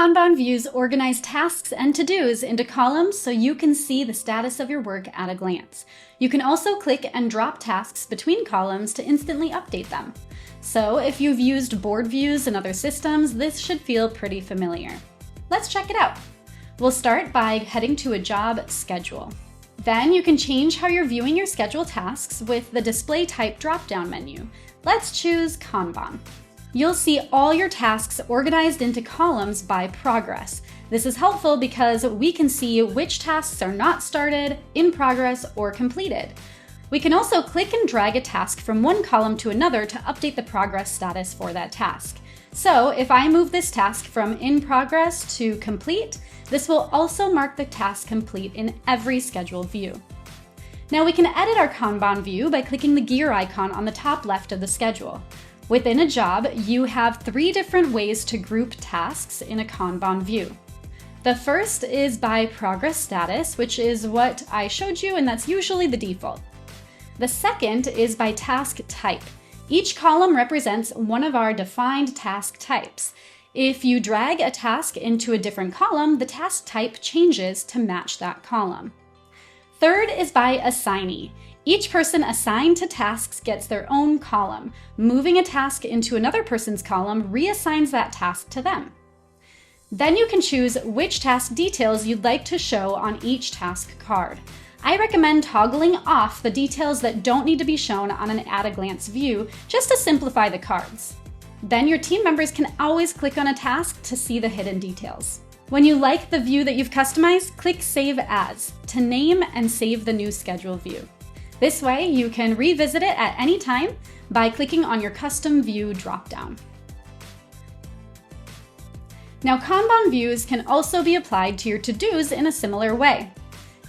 Kanban views organize tasks and to-dos into columns so you can see the status of your work at a glance. You can also click and drop tasks between columns to instantly update them. So if you've used board views in other systems, this should feel pretty familiar. Let's check it out. We'll start by heading to a job schedule. Then you can change how you're viewing your schedule tasks with the display type drop-down menu. Let's choose Kanban. You'll see all your tasks organized into columns by progress. This is helpful because we can see which tasks are not started, in progress, or completed. We can also click and drag a task from one column to another to update the progress status for that task. So if I move this task from in progress to complete, this will also mark the task complete in every scheduled view. Now we can edit our Kanban view by clicking the gear icon on the top left of the schedule. Within a job, you have 3 different ways to group tasks in a Kanban view. The first is by progress status, which is what I showed you, and that's usually the default. The second is by task type. Each column represents one of our defined task types. If you drag a task into a different column, the task type changes to match that column. Third is by assignee. Each person assigned to tasks gets their own column. Moving a task into another person's column reassigns that task to them. Then you can choose which task details you'd like to show on each task card. I recommend toggling off the details that don't need to be shown on an at-a-glance view, just to simplify the cards. Then your team members can always click on a task to see the hidden details. When you like the view that you've customized, click Save As to name and save the new schedule view. This way, you can revisit it at any time by clicking on your custom view dropdown. Now, Kanban views can also be applied to your to-dos in a similar way.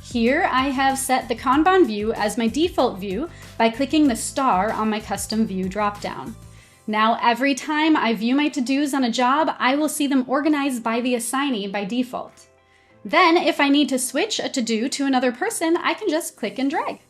Here, I have set the Kanban view as my default view by clicking the star on my custom view dropdown. Now, every time I view my to-dos on a job, I will see them organized by the assignee by default. Then, if I need to switch a to-do to another person, I can just click and drag.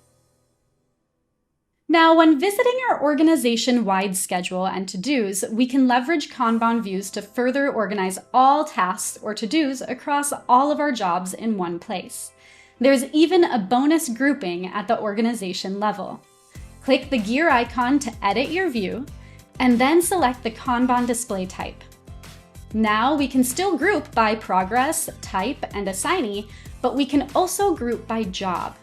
Now, when visiting our organization-wide schedule and to-dos, we can leverage Kanban views to further organize all tasks or to-dos across all of our jobs in one place. There's even a bonus grouping at the organization level. Click the gear icon to edit your view, and then select the Kanban display type. Now we can still group by progress, type, and assignee, but we can also group by job.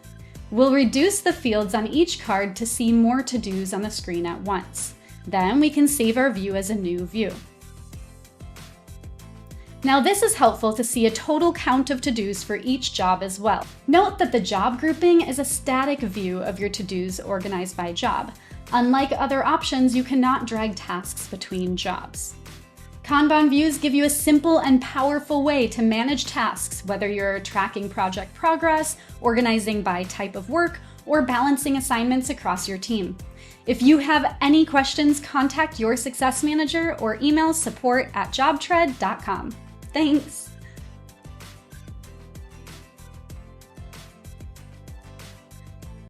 We'll reduce the fields on each card to see more to-dos on the screen at once. Then we can save our view as a new view. Now this is helpful to see a total count of to-dos for each job as well. Note that the job grouping is a static view of your to-dos organized by job. Unlike other options, you cannot drag tasks between jobs. Kanban views give you a simple and powerful way to manage tasks, whether you're tracking project progress, organizing by type of work, or balancing assignments across your team. If you have any questions, contact your success manager or email support@jobtread.com. Thanks!